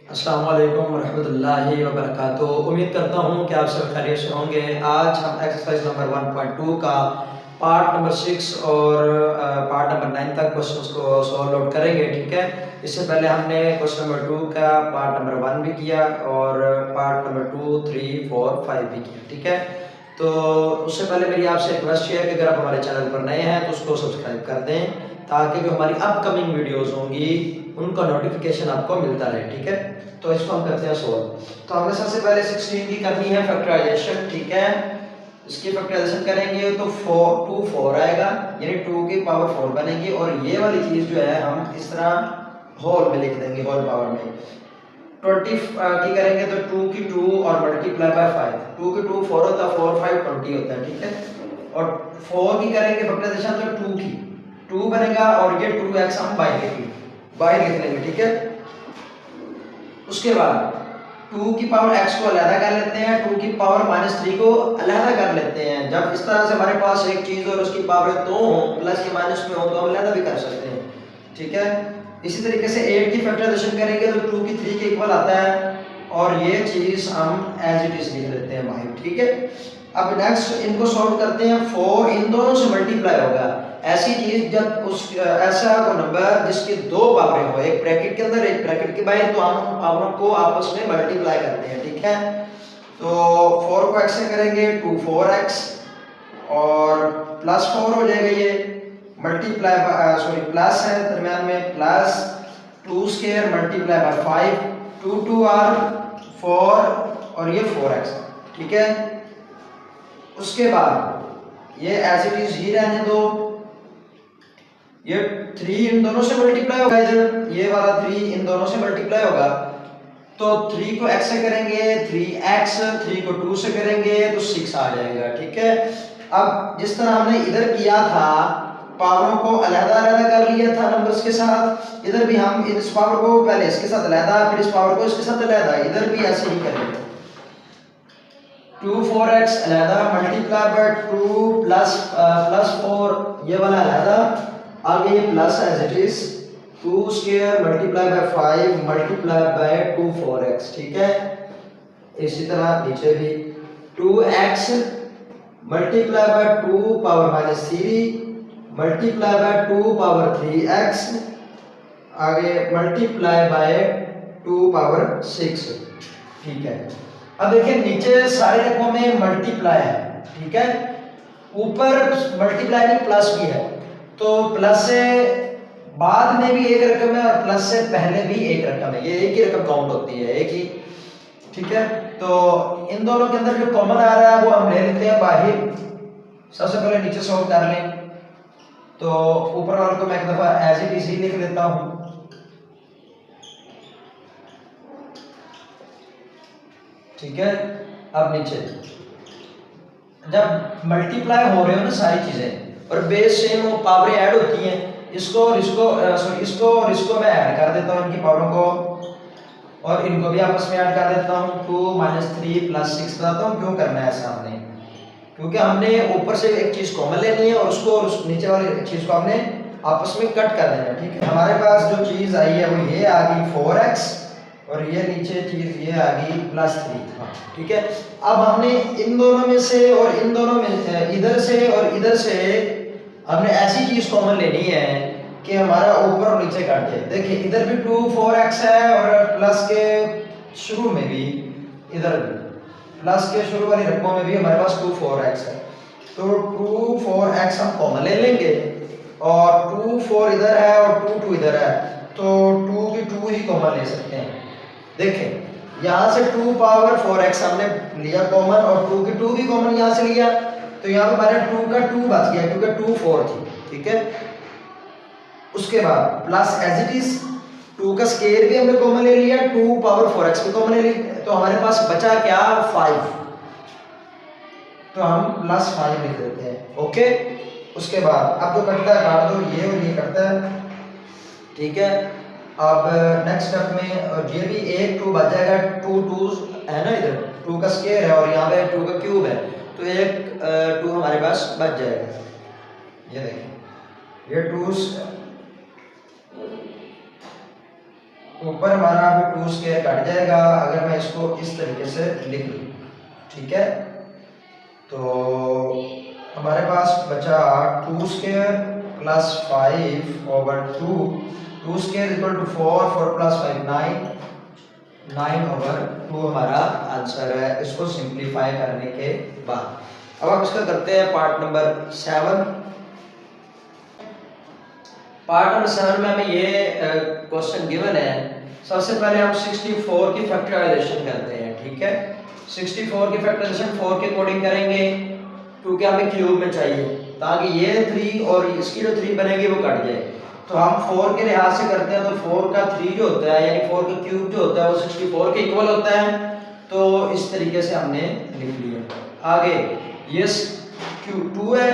अस्सलाम वालेकुम रहमतुल्लाहि व बरकातुहू। उम्मीद करता हूँ कि आप सब खैरियत से होंगे। आज हम एक्सरसाइज नंबर 1.2 का पार्ट नंबर 6 और पार्ट नंबर 9 तक क्वेश्चंस को सॉल्व आउट करेंगे। ठीक है, इससे पहले हमने क्वेश्चन नंबर 2 का पार्ट नंबर 1 भी किया और पार्ट नंबर 2, 3, 4, 5 भी किया। ठीक है, तो उससे पहले मेरी आपसे रिक्वेस्ट है कि अगर आप हमारे चैनल पर नए हैं तो उसको सब्सक्राइब कर दें ताकि जो हमारी अपकमिंग वीडियोस होंगी उनका नोटिफिकेशन आपको मिलता रहे। ठीक है, तो इसको हम करते हैं सोल्व। तो हमें सबसे पहले 16 की करनी है फैक्टराइजेशन। ठीक है, इसकी फैक्टराइजेशन करेंगे तो 2 4 आएगा, यानी 2 की पावर 4 बनेगी और ये वाली चीज जो है हम इस तरह होल में लिख देंगे, होल पावर में। 20 की करेंगे तो 2 की 2 और मल्टीप्लाई बाय 5। 2 की 2 4 होता है, 4 5 20 होता है। ठीक है, और 4 की करेंगे फैक्टराइजेशन तो 2 की 2 बनेगा और ये 2x हम बाहर लिख लेंगे। ठीक है, उसके बाद 2 की पावर x को अलहदा कर लेते हैं, 2 की पावर -3 को अलहदा कर लेते हैं। जब इस तरह से हमारे पास एक चीज और उसकी पावर 2 हो, प्लस या माइनस में हो, तो हम अलहदा भी कर सकते हैं। ठीक है, इसी तरीके से 8 की फैक्टराइजेशन करेंगे तो 2 की 3 के इक्वल आता है और ये चीज हम एज इट इज लिख लेते हैं भाई। ठीक है, अब नेक्स्ट इनको सॉल्व करते हैं। 4 इन दोनों से मल्टीप्लाई होगा। ऐसी चीज जब उस ऐसा को नंबर जिसकी दो पावरें हो, एक ब्रैकेट के अंदर एक ब्रैकेट के बाहर, तो हम उन पावरों को आपस में मल्टीप्लाई करते हैं। ठीक है, तो 4 को x से करेंगे 2 4x और प्लस 4 हो जाएगा, ये मल्टीप्लाई सॉरी प्लस है दरम्यान में, plus 2 square multiply by 5, 2 2 are 4 और ये 4x। ठीक है, उसके बाद ये एज इट इज ही रहने दो। ये 3 इन दोनों से मल्टीप्लाई होगा, इधर ये वाला 3 इन दोनों से मल्टीप्लाई होगा तो 3 को x से करेंगे 3x, 3 को 2 से करेंगे तो 6 आ जाएगा। ठीक है, अब जिस तरह हमने इधर किया था, पावरों को अलग-अलग कर लिया था नंबर्स के साथ, इधर भी हम इस पावर को पहले इसके साथ अलग, फिर इस पावर को इसके साथ अलग, इधर भी ऐसे ही करेंगे। 2 4x अलग मल्टीप्लाई बाय 2 प्लस 4 ये वाला अलग, आगे ये plus as it is 2 square multiply by 5 multiply by 2 4x। ठीक है, इसी तरह नीचे भी 2x multiply by 2 power -3 multiply by 2 power 3x, आगे मल्टीप्लाई बाय 2 पावर 6। ठीक है, अब देखिए नीचे सारे रकमों में मल्टीप्लाई है। ठीक है, ऊपर मल्टीप्लाई नहीं प्लस भी है, तो प्लस से बाद में भी एक रकम है और प्लस से पहले भी एक रकम है, ये एक ही रकम काउंट होती है, एक ही। ठीक है, तो इन दोनों के अंदर जो कॉमन आ रहा है वो हम ले लेते हैं बाहर। सबसे पहले नीचे सॉल्व कर लें, तो ऊपर वाले को मैं एक दफा एज इट इज ही लिख देता हूं। ठीक है, अब नीचे जब मल्टीप्लाई हो रहे हो ना सारी चीजें और बेस सेम हो, पावरें ऐड होती हैं, इसको और इसको मैं ऐड कर देता हूं, इनकी पावरों को और इनको भी आपस में ऐड कर देता हूं। 2 -3 प्लस 6 बताता हूं क्यों करना है ऐसा हमने, क्योंकि हमने ऊपर से एक चीज कॉमन लेनी है और उसको और उस नीचे वाली चीज को हमने आपस में कट कर देना है। ठीक है, हमारे पास जो चीज आई है वो ये आ गई 4x और ये नीचे चीज ये आ गई +3। हाँ ठीक है, अब हमने इन दोनों में से और इन दोनों में, इधर से और इधर से हमने ऐसी चीज कॉमन लेनी है कि हमारा ऊपर और नीचे काट जाए। देखिए इधर भी 2 4x है और प्लस के शुरू में भी, इधर भी प्लस के शुरू वाली रकमों में भी हमारे पास 2 4x है, तो 2 4x हम कॉमन ले लेंगे और 2 4 इधर है और 2 2 इधर है, तो 2 की 2 ही कॉमन ले सकते हैं। देखें यहां से 2 पावर 4x हमने लिया कॉमन और 2 की 2 भी कॉमन यहां से लिया, तो यहां पे हमारा 2 का 2 बच गया क्योंकि 2 4 थी। ठीक है, उसके बाद प्लस एज इट इज 2 का स्क्वायर भी हमने कॉमन ले लिया, 2 पावर 4x भी कॉमन ले लिया, तो हमारे पास बचा क्या 5, तो हम +5 लिख देते हैं। ओके, उसके बाद अब जो कटता है काट दो, ये और ये कटता है। ठीक है, अब नेक्स्ट स्टेप में और ये भी एक 2 बच जाएगा, 2 2 है ना, इधर 2 का स्क्वायर है और यहाँ पे 2 का क्यूब है, तो एक 2 हमारे पास बच जाएगा। ये देखिए ये 2 ऊपर हमारा अभी 2 स्क्वायर कट जाएगा अगर मैं इसको इस तरीके से लिख लूँ, ठीक है। तो हमारे पास बचा 2 square plus 5 over 2 square equal to 4, 4 plus 5 9 over 2 हमारा आंसर है, इसको सिंप्लीफाई करने के बाद। अब हम इसका करते हैं पार्ट नंबर 7। पार्ट नंबर 7 में हमें ये क्वेश्चन गिवन है। सबसे पहले हम 64 की फैक्टराइजेशन करते हैं, ठीक है। 64 की फैक्टराइजेशन 4 के अकॉर्डिंग करेंगे क्योंकि हमें क्यूब में चाहिए ताकि ये 3 और इसकी जो 3 बनेगी वो कट जाए। तो हम 4 के लिहाज से करते हैं, तो 4 का 3 जो होता है यानी 4 का क्यूब जो होता है वो 64 के इक्वल होता है। तो इस तरीके से हमने लिख लिया। आगे ये 2 है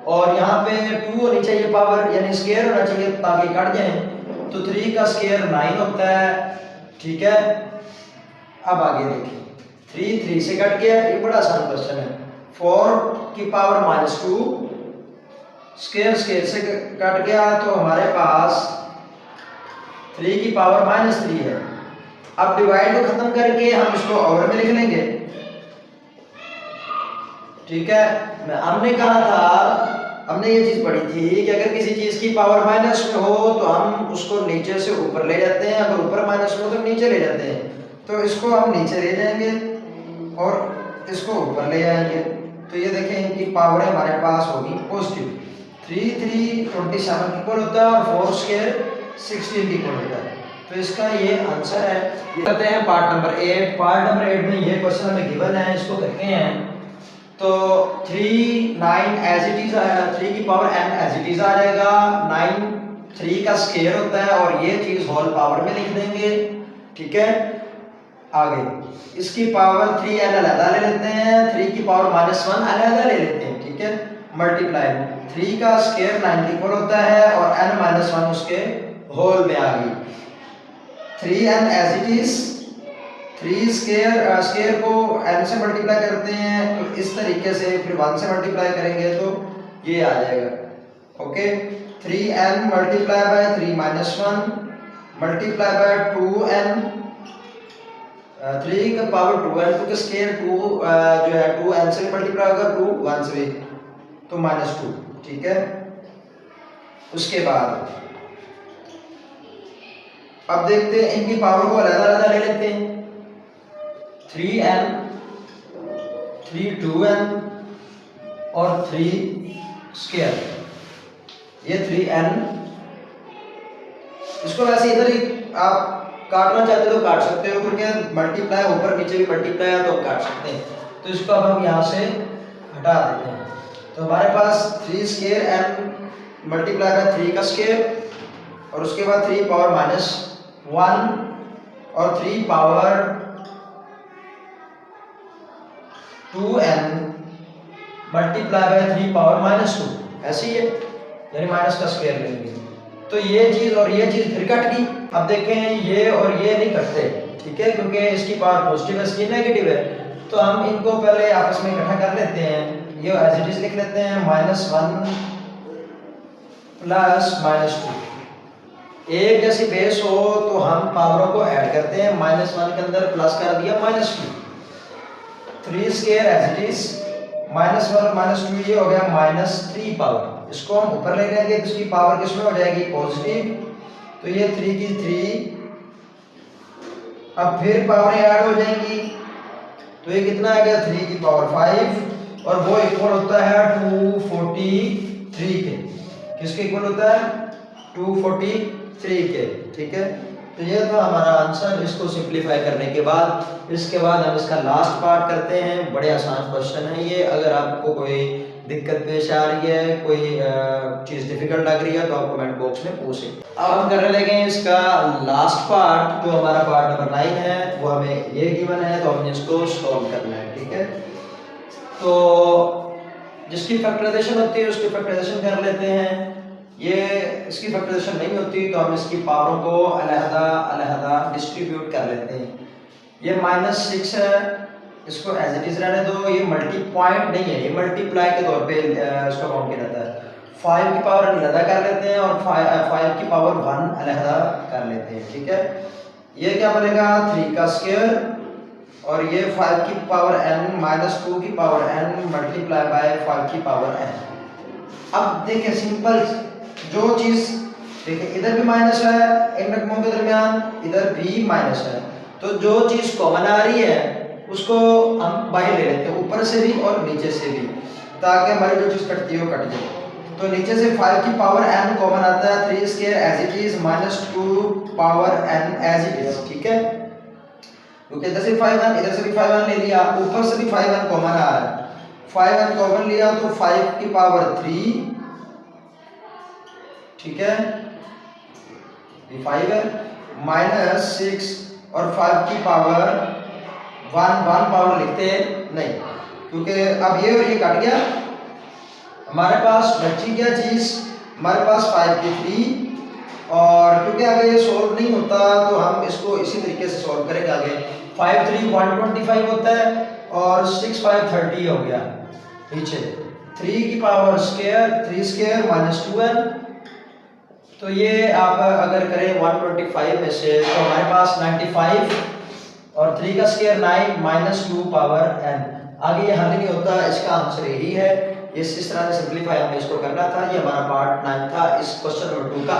और यहाँ पे 2 होनी चाहिए पावर यानी स्क्वायर होना चाहिए ताकि कट जाए। तो 3 का स्क्वायर 9 होता है, ठीक है। अब आगे देखिए 3 से कट गया, ये बड़ा आसान क्वेश्चन है। 4 की पावर -2 स्क्वायर से कट गया तो हमारे पास 3 की पावर -3 है। अब डिवाइड को खत्म करके हम इसको ओवर में लिख लेंगे, ठीक है। हमने कहा था, हमने ये चीज पढ़ी थी कि अगर किसी चीज की पावर माइनस में हो तो हम उसको नीचे से ऊपर ले जाते हैं, अगर ऊपर माइनस में हो तो नीचे ले जाते हैं। तो इसको हम नीचे ले जाएंगे और इसको ऊपर ले जाएंगे। तो ये देखें इनकी पावर हमारे पास होगी पॉजिटिव। 3 27 इक्वल होता है और 4 स्क्वायर 16 इक्वल होता है। तो इसका ये आंसर है। ये करते हैं पार्ट नंबर 8। पार्ट नंबर 8 में ये क्वेश्चन हमें गिवन है, इसको करते हैं। तो 3 9 एज इट इज, 3 की power n as it is आ जाएगा। 9 3 का स्क्वायर होता है और ये चीज होल पावर में लिख देंगे, ठीक है। आगे इसकी पावर 3n अलग ले लेते हैं, 3 की पावर -1 अलग ले लेते हैं, ठीक है। मल्टीप्लाई 3 का स्क्वायर 9 इक्वल होता है और n -1 उसके होल में आ गई। 3n as it is, 3 square को n से मल्टीप्लाई करते हैं तो इस तरीके से, फिर 1 से मल्टीप्लाई करेंगे तो ये आ जाएगा, okay. 3n multiply by 3 -1 multiply by 2n, 3 का पावर 2n, 2 का स्क्वायर 2 जो है 2n से मल्टीप्लाई होगा, 2 1 से तो -2, ठीक है। उसके बाद अब देखते हैं इनकी पावर को अलग-अलग ले लेते हैं। 3n 3 2n और 3 स्क्वायर, ये 3n। इसको वैसे इधर ही आप काटना चाहते हो तो काट सकते हो क्योंकि मल्टीप्लाई ऊपर नीचे भी मल्टीप्लाई है तो हम काट सकते हैं। तो इसको अब हम यहाँ से हटा देते हैं। तो हमारे पास 3 स्क्वायर n मल्टीप्लाई बाय 3 का स्क्वायर और उसके बाद 3 पावर -1 और 3 power 2n multiply by 3 power -2, ऐसे ही है यानी माइनस का स्क्वायर लेंगे। तो ये चीज और ये चीज फिर कट गई। अब देखें ये और ये नहीं कटते, ठीक है, क्योंकि इसकी पावर पॉजिटिव है, इसकी नेगेटिव है। तो हम इनको पहले आपस में इकट्ठा कर लेते हैं। ये एज इट इज लिख लेते हैं -1 प्लस -2। एक जैसी बेस हो तो हम पावरों को ऐड करते हैं। -1 के अंदर प्लस कर दिया -2। 3 स्क्वायर एज इट इज, -1 -2 ये हो गया -3 पावर। इसको हम ऊपर ले जाएंगे तो इसकी पावर किसमें हो जाएगी पॉजिटिव। तो ये 3 की 3, अब फिर पावर ऐड हो जाएंगी तो ये कितना आ गया 3 की पावर 5 और वो इक्वल होता है 243 के। किसके इक्वल होता है 243 के, ठीक है। तो ये तो हमारा आंसर। इसको सिंप्लीफाई करने के बाद इसके बाद हम इसका लास्ट पार्ट करते हैं। बड़े आसान क्वेश्चन है ये। अगर आपको कोई दिक्कत पेश आ रही है, कोई चीज़ डिफिकल्ट लग रही है तो आप कमेंट बॉक्स में पूछें। अब हम करने लगे इसका लास्ट पार्ट, जो हमारा पार्ट नंबर 9 है। वो हमें ये गिवन है तो हमने इसको सॉल्व करना है, ठीक है। तो जिसकी फैक्टराइजेशन होती है उसकी फैक्टराइजेशन कर लेते हैं। ये इसकी फैक्टराइजेशन नहीं होती तो हम इसकी पावरों को अलग-अलग डिस्ट्रीब्यूट कर लेते हैं। ये -6 है, इसको एज इट इज रहने दो। ये मल्टी पॉइंट नहीं है, ये मल्टीप्लाई के तौर पे इसको काउंट किया जाता है। 5 की पावर अलग कर लेते हैं और 5 की पावर 1 अलग कर लेते हैं, ठीक है। ये क्या बनेगा 3 का स्क्वायर और ये 5 की पावर n माइनस 2 की पावर n मल्टीप्लाई बाय 5 की पावर n। अब देखिए सिंपल जो चीज, देखिए इधर भी माइनस है इन रकमों के दरमियान, इधर भी माइनस है, तो जो चीज कॉमन आ रही है उसको हम बाहर ले लेते हैं, ऊपर से भी और नीचे से भी, ताकि हमारी जो चीज कटती है वो कट जाए। तो नीचे से 5 की पावर n कॉमन आता है, 3 square as it is minus 2 power n as it is, ठीक है, क्योंकि इधर से 5n इधर से भी 5n ले लिया, ऊपर से भी 5n कॉमन आ रहा है, 5n कॉमन लिया तो 5 की पावर 3, ठीक है, ये 5 है, माइनस 6 और 5 की पावर 1 पावर लिखते नहीं, क्योंकि अब ये और ये कट गया, हमारे पास बची क्या चीज, हमारे पास 5 की 3, और क्योंकि अगर ये सोल्व नहीं होता तो हम इसको इसी तरीके से सोल्व करेंगे आगे। 5 3 125 होता है और 6 5 30 हो गया, नीचे 3 की power square 3 square minus 2n, तो ये आप अगर करें 125 में से तो हमारे पास 95 और 3 का स्क्वायर 9 माइनस 2 पावर n। आगे ये हल नहीं होता, इसका आंसर यही है। इस तरह से सिंपलीफाई हमें इसको करना था। ये हमारा पार्ट 9 था इस क्वेश्चन नंबर 2 का।